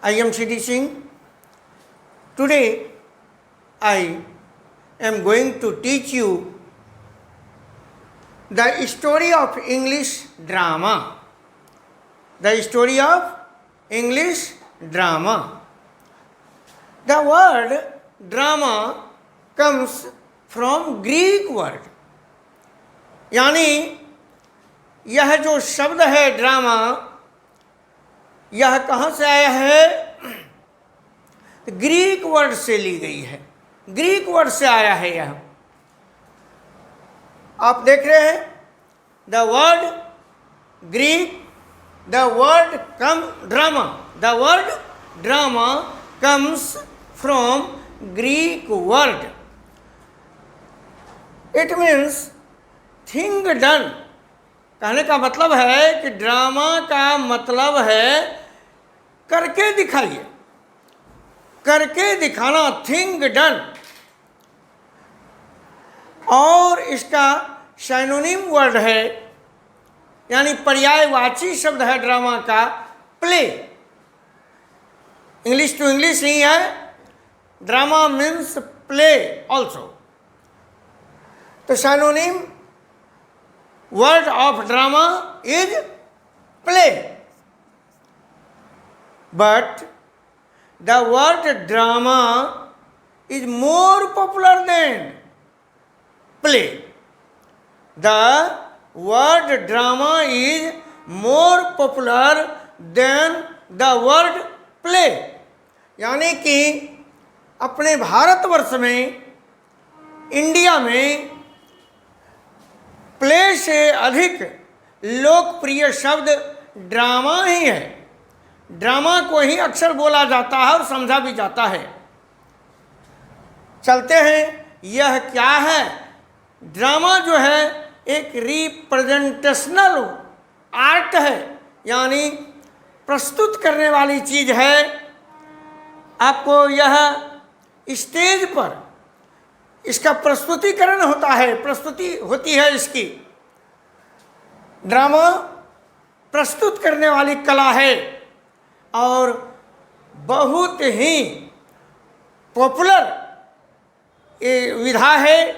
I am Shri Singh. Today I am going to teach you the story of English drama. The story of English drama. The word drama comes from Greek word. यानी यह जो शब्द है drama, यह कहाँ से आया है? ग्रीक वर्ड से ली गई है। ग्रीक वर्ड से आया है यह। आप देख रहे हैं the word Greek, the word come drama, the word drama comes from Greek word. It means thing done. कहने का मतलब है कि ड्रामा का मतलब है करके दिखाइए, करके दिखाना, थिंग डन। और इसका साइनोनिम वर्ड है, यानी पर्यायवाची शब्द है ड्रामा का, प्ले। इंग्लिश टू इंग्लिश नहीं है, ड्रामा मीन्स प्ले ऑल्सो। तो synonym word of drama is play, but the word drama is more popular than play. The word drama is more popular than the word play. यानी कि अपने भारतवर्ष में, India में play से अधिक लोकप्रिय शब्द ड्रामा ही है। ड्रामा को ही अक्सर बोला जाता है और समझा भी जाता है। चलते हैं, यह क्या है? ड्रामा जो है एक रिप्रेजेंटेशनल आर्ट है, यानी प्रस्तुत करने वाली चीज है। आपको यह स्टेज पर इसका प्रस्तुतिकरण होता है, प्रस्तुति होती है इसकी। ड्रामा प्रस्तुत करने वाली कला है और बहुत ही पॉपुलर ये विधा है।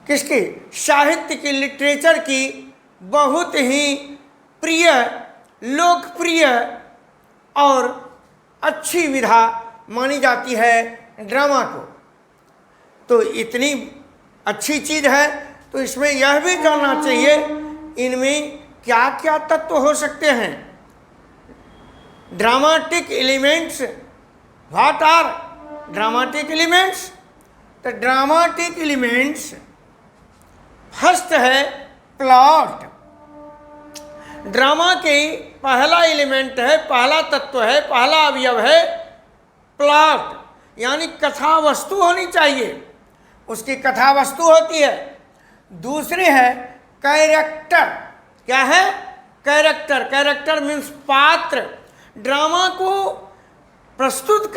किसकी? साहित्य की, लिटरेचर की बहुत ही प्रिय, लोकप्रिय और अच्छी विधा मानी जाती है ड्रामा को। तो इतनी अच्छी चीज़ है तो इसमें यह भी जानना चाहिए इनमें क्या क्या तत्व हो सकते हैं। Dramatic elements, what are dramatic elements? तो ड्रामाटिक एलिमेंट्स फर्स्ट है प्लॉट। ड्रामा के पहला एलिमेंट है, पहला तत्व है, पहला अवयव है प्लॉट, यानी कथा वस्तु होनी चाहिए। उसकी कथा वस्तु होती है। दूसरी है कैरेक्टर। क्या है? कैरेक्टर। कैरेक्टर मीन्स पात्र। ड्रामा को प्रस्तुत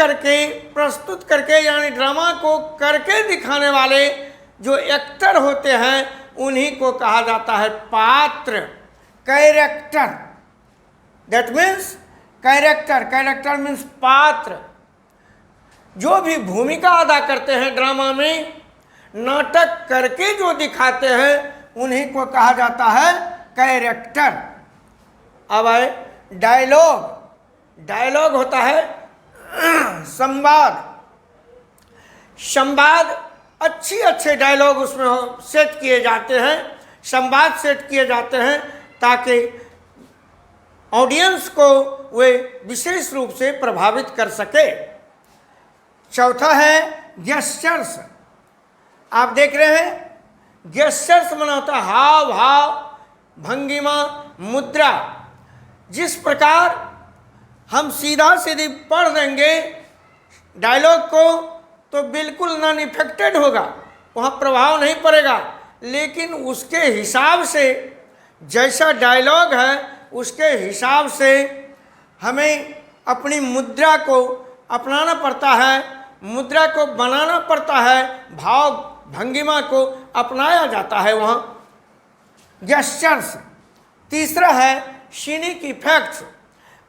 करके यानी ड्रामा को करके दिखाने वाले जो एक्टर होते हैं उन्हीं को कहा जाता है पात्र, character. That means character. Character means पात्र। जो भी भूमिका अदा करते हैं ड्रामा में, नाटक करके जो दिखाते हैं उन्हीं को कहा जाता है कैरेक्टर। अब है डायलॉग। डायलॉग होता है संवाद। संवाद, अच्छे डायलॉग उसमें सेट किए जाते हैं, संवाद सेट किए जाते हैं ताकि ऑडियंस को वे विशेष रूप से प्रभावित कर सके। चौथा है गेस्चर्स। आप देख रहे हैं गेस्चर्स माना होता है हाव भाव, भंगिमा, मुद्रा। जिस प्रकार हम सीधा सीधी पढ़ देंगे डायलॉग को तो बिल्कुल नॉन इफेक्टेड होगा, वहाँ प्रभाव नहीं पड़ेगा। लेकिन उसके हिसाब से, जैसा डायलॉग है उसके हिसाब से हमें अपनी मुद्रा को अपनाना पड़ता है, मुद्रा को बनाना पड़ता है, भाव भंगिमा को अपनाया जाता है वहाँ। गेस्चर्स। तीसरा है सीनिक इफेक्ट्स।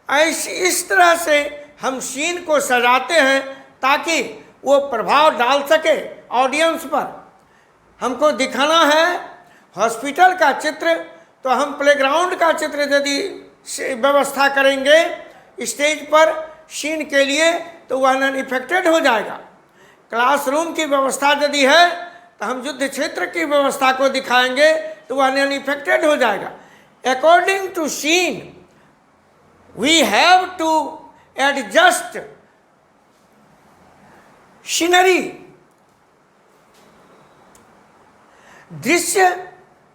ऐसी इस तरह से हम सीन को सजाते हैं ताकि वो प्रभाव डाल सके ऑडियंस पर। हमको दिखाना है हॉस्पिटल का चित्र, तो हम प्लेग्राउंड का चित्र यदि व्यवस्था करेंगे स्टेज पर सीन के लिए तो वह नॉन इफेक्टेड हो जाएगा। क्लासरूम की व्यवस्था यदि है तो हम युद्ध क्षेत्र की व्यवस्था को दिखाएंगे तो वह नॉन इफेक्टेड हो जाएगा। According to scene we have to adjust scenery.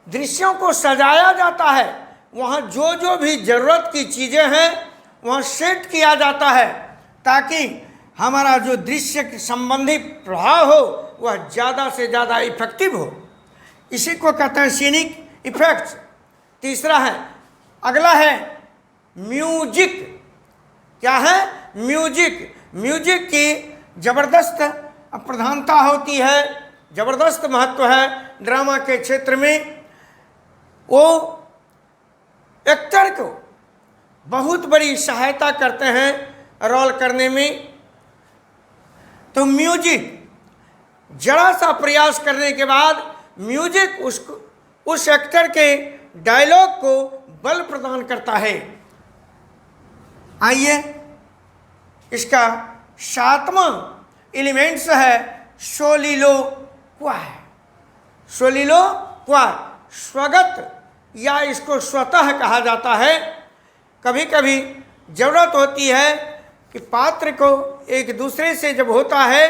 दृश्यों को सजाया जाता है, वहाँ जो जो भी ज़रूरत की चीज़ें हैं वहाँ सेट किया जाता है ताकि हमारा जो दृश्य संबंधी प्रभाव हो वह ज़्यादा से ज़्यादा इफेक्टिव हो। इसी को कहते हैं सीनिक इफेक्ट्स। तीसरा है, अगला है म्यूजिक। क्या है? म्यूजिक। म्यूजिक की ज़बरदस्त प्रधानता होती है, ज़बरदस्त महत्व है ड्रामा के क्षेत्र में। वो एक्टर को बहुत बड़ी सहायता करते हैं रोल करने में। तो म्यूजिक, जरा सा प्रयास करने के बाद म्यूजिक उस एक्टर के डायलॉग को बल प्रदान करता है। आइए, इसका 7वां एलिमेंट्स है सोलिलोक्वाय। सोलिलोक्वाय स्वगत या इसको स्वतः कहा जाता है। कभी कभी ज़रूरत होती है कि पात्र को एक दूसरे से जब होता है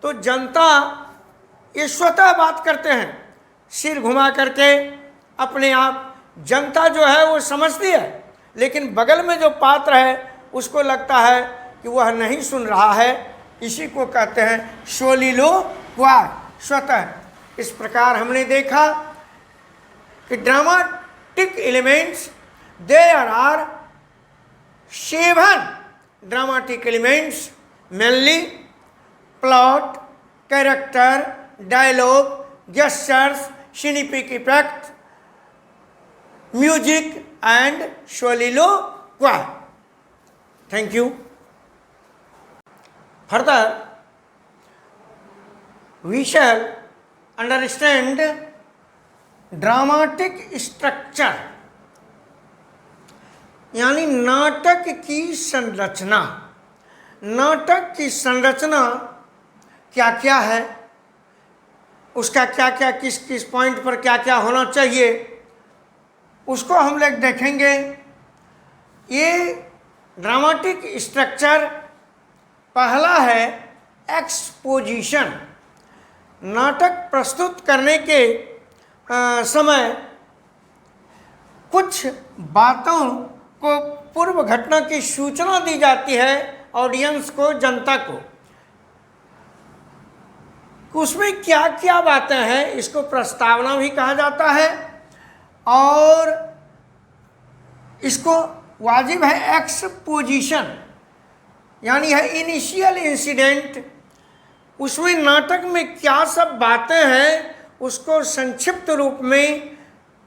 तो जनता ये स्वतः बात करते हैं, सिर घुमा करके अपने आप। जनता जो है वो समझती है, लेकिन बगल में जो पात्र है उसको लगता है कि वह नहीं सुन रहा है। इसी को कहते हैं सोलिलोक्वाय, स्वतः। इस प्रकार हमने देखा कि dramatic elements, there are 7 dramatic elements, mainly plot, character, dialogue, gestures, cinematic effect, music and soliloquy. Thank you. Further, we shall understand dramatic structure, यानी नाटक की संरचना। नाटक की संरचना क्या क्या है, उसका क्या क्या किस किस पॉइंट पर क्या क्या होना चाहिए, उसको हम लोग देखेंगे। ये ड्रामाटिक स्ट्रक्चर पहला है एक्सपोजिशन। नाटक प्रस्तुत करने के समय कुछ बातों को, पूर्व घटना की सूचना दी जाती है ऑडियंस को, जनता को। उसमें क्या क्या बातें हैं इसको प्रस्तावना भी कहा जाता है, और इसको वाजिब है एक्सपोजिशन, यानी है इनिशियल इंसिडेंट। उसमें नाटक में क्या सब बातें हैं उसको संक्षिप्त रूप में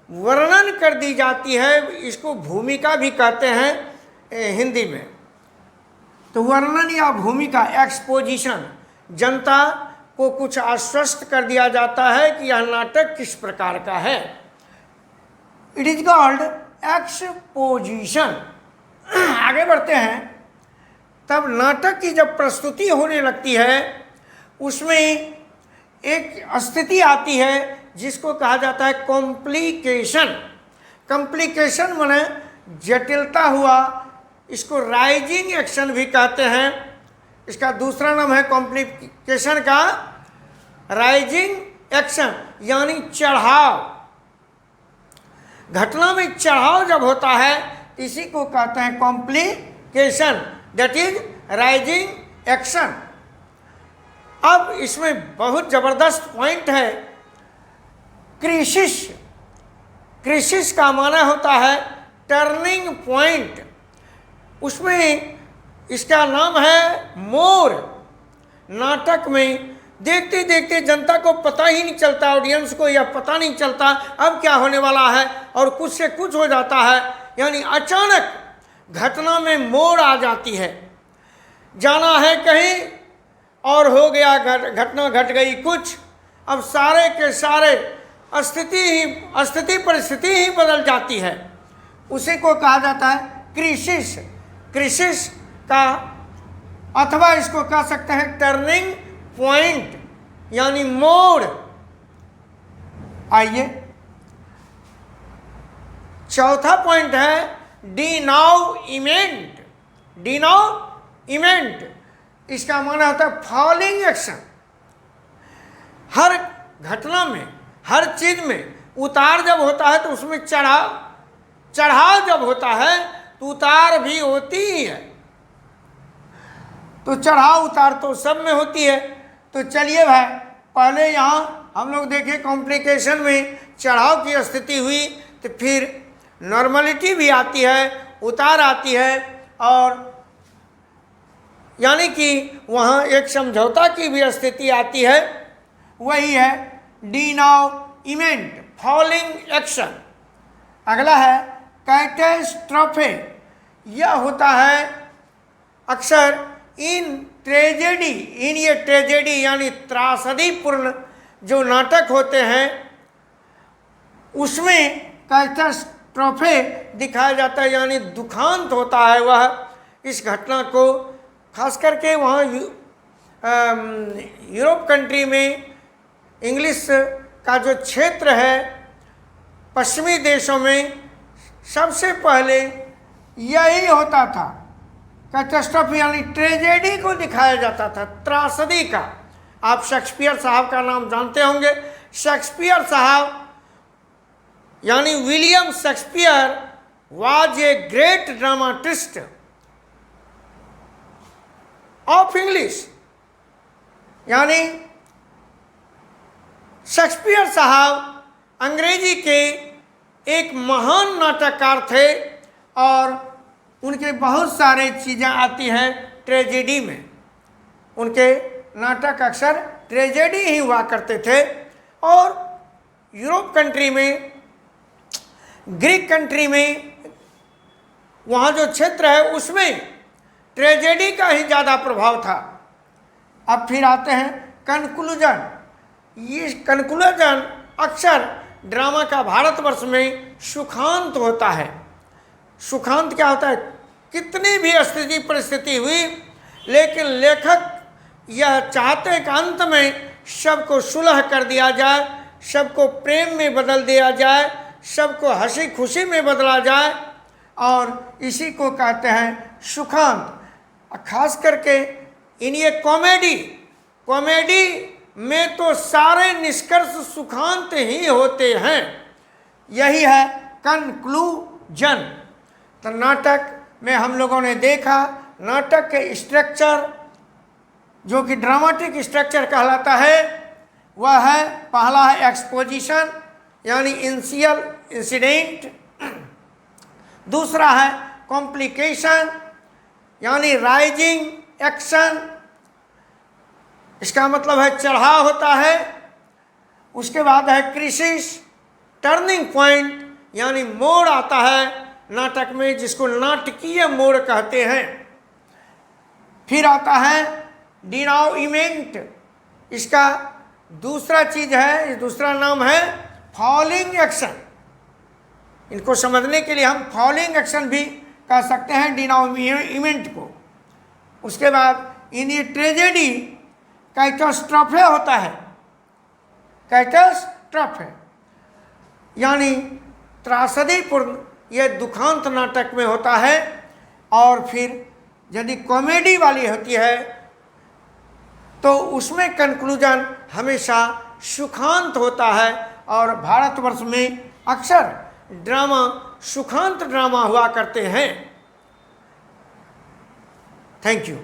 वर्णन कर दी जाती है। इसको भूमिका भी कहते हैं हिंदी में। तो वर्णन या भूमिका, एक्सपोजिशन, जनता को कुछ आश्वस्त कर दिया जाता है कि यह नाटक किस प्रकार का है। It is called exposition. आगे बढ़ते हैं, तब नाटक की जब प्रस्तुति होने लगती है उसमें एक स्थिति आती है जिसको कहा जाता है कॉम्प्लिकेशन। कॉम्प्लिकेशन माने जटिलता हुआ, इसको राइजिंग एक्शन भी कहते हैं। इसका दूसरा नाम है कॉम्प्लिकेशन का राइजिंग एक्शन, यानी चढ़ाव। घटना में चढ़ाव जब होता है इसी को कहते हैं complication, that is rising action. अब इसमें बहुत ज़बरदस्त पॉइंट है क्रिसिस। क्रिसिस का माना होता है टर्निंग पॉइंट। उसमें इसका नाम है मोड़। नाटक में देखते देखते जनता को पता ही नहीं चलता, ऑडियंस को यह पता नहीं चलता अब क्या होने वाला है, और कुछ से कुछ हो जाता है। यानी अचानक घटना में मोड़ आ जाती है। जाना है कहीं और हो गया, घटना घट गई कुछ, अब सारे के सारे स्थिति परिस्थिति ही बदल जाती है। उसी को कहा जाता है क्रिसिस। क्रिसिस का, अथवा इसको कह सकते हैं टर्निंग पॉइंट, यानी मोड़। आइए, चौथा पॉइंट है डिनाउइमेंट। डिनाउइमेंट इसका माना होता है फॉलिंग एक्शन। हर घटना में, हर चीज में उतार जब होता है तो उसमें चढ़ाव जब होता है तो उतार भी होती ही है। तो चढ़ाव उतार तो सब में होती है। तो चलिए भाई, पहले यहाँ हम लोग देखें कॉम्प्लिकेशन में चढ़ाव की स्थिति हुई, तो फिर नॉर्मलिटी भी आती है, उतार आती है, और यानी कि वहाँ एक समझौता की भी स्थिति आती है। वही है डिनाउइमेंट, फॉलिंग एक्शन। अगला है कैटास्ट्रोफे। यह होता है अक्सर इन ट्रेजेडी, इन ये ट्रेजेडी यानी त्रासदीपूर्ण जो नाटक होते हैं उसमें कैटास्ट्रोफे दिखाया जाता है, यानी दुखांत होता है वह इस घटना को। खास करके वहाँ यूरोप कंट्री में इंग्लिश का जो क्षेत्र है, पश्चिमी देशों में सबसे पहले यही होता था। कैटास्ट्रोफे यानी ट्रेजेडी को दिखाया जाता था, त्रासदी का। आप शेक्सपियर साहब का नाम जानते होंगे। शेक्सपियर साहब यानी William Shakespeare was a great dramatist of English. यानी शेक्सपियर साहब अंग्रेजी के एक महान नाटककार थे और उनके बहुत सारे चीज़ें आती हैं ट्रेजेडी में। उनके नाटक अक्सर ट्रेजेडी ही हुआ करते थे। और यूरोप कंट्री में, ग्रीक कंट्री में, वहाँ जो क्षेत्र है उसमें ट्रेजेडी का ही ज़्यादा प्रभाव था। अब फिर आते हैं कंक्लूजन। ये कंक्लूजन अक्सर ड्रामा का भारतवर्ष में सुखांत होता है। सुखांत क्या होता है? कितनी भी स्थिति परिस्थिति हुई, लेकिन लेखक यह चाहते हैं कि अंत में सबको सुलह कर दिया जाए, सबको प्रेम में बदल दिया जाए, सबको हंसी खुशी में बदला जाए, और इसी को कहते हैं सुखांत। खास करके इन ये कॉमेडी में तो सारे निष्कर्ष सुखांत ही होते हैं। यही है कंक्लूजन। तो नाटक में हम लोगों ने देखा, नाटक के स्ट्रक्चर जो कि ड्रामेटिक स्ट्रक्चर कहलाता है, वह है, पहला है एक्सपोजिशन यानी इनिशियल इंसिडेंट। दूसरा है कॉम्प्लिकेशन यानी राइजिंग एक्शन, इसका मतलब है चढ़ाव होता है। उसके बाद है क्रिसिस, टर्निंग पॉइंट यानी मोड़ आता है नाटक में, जिसको नाटकीय मोड़ कहते हैं। फिर आता है डिनाउइमेंट, इसका दूसरा चीज है, दूसरा नाम है फॉलिंग एक्शन। इनको समझने के लिए हम फॉलिंग एक्शन भी कह सकते हैं डिनाउइमेंट को। उसके बाद इन ये ट्रेजेडी कैटास्ट्रोफे होता है। कैटास्ट्रोफे यानी त्रासदीपूर्ण, यह दुखांत नाटक में होता है। और फिर यदि कॉमेडी वाली होती है तो उसमें कंक्लूजन हमेशा सुखांत होता है। और भारतवर्ष में अक्सर ड्रामा सुखांत ड्रामा हुआ करते हैं। Thank you.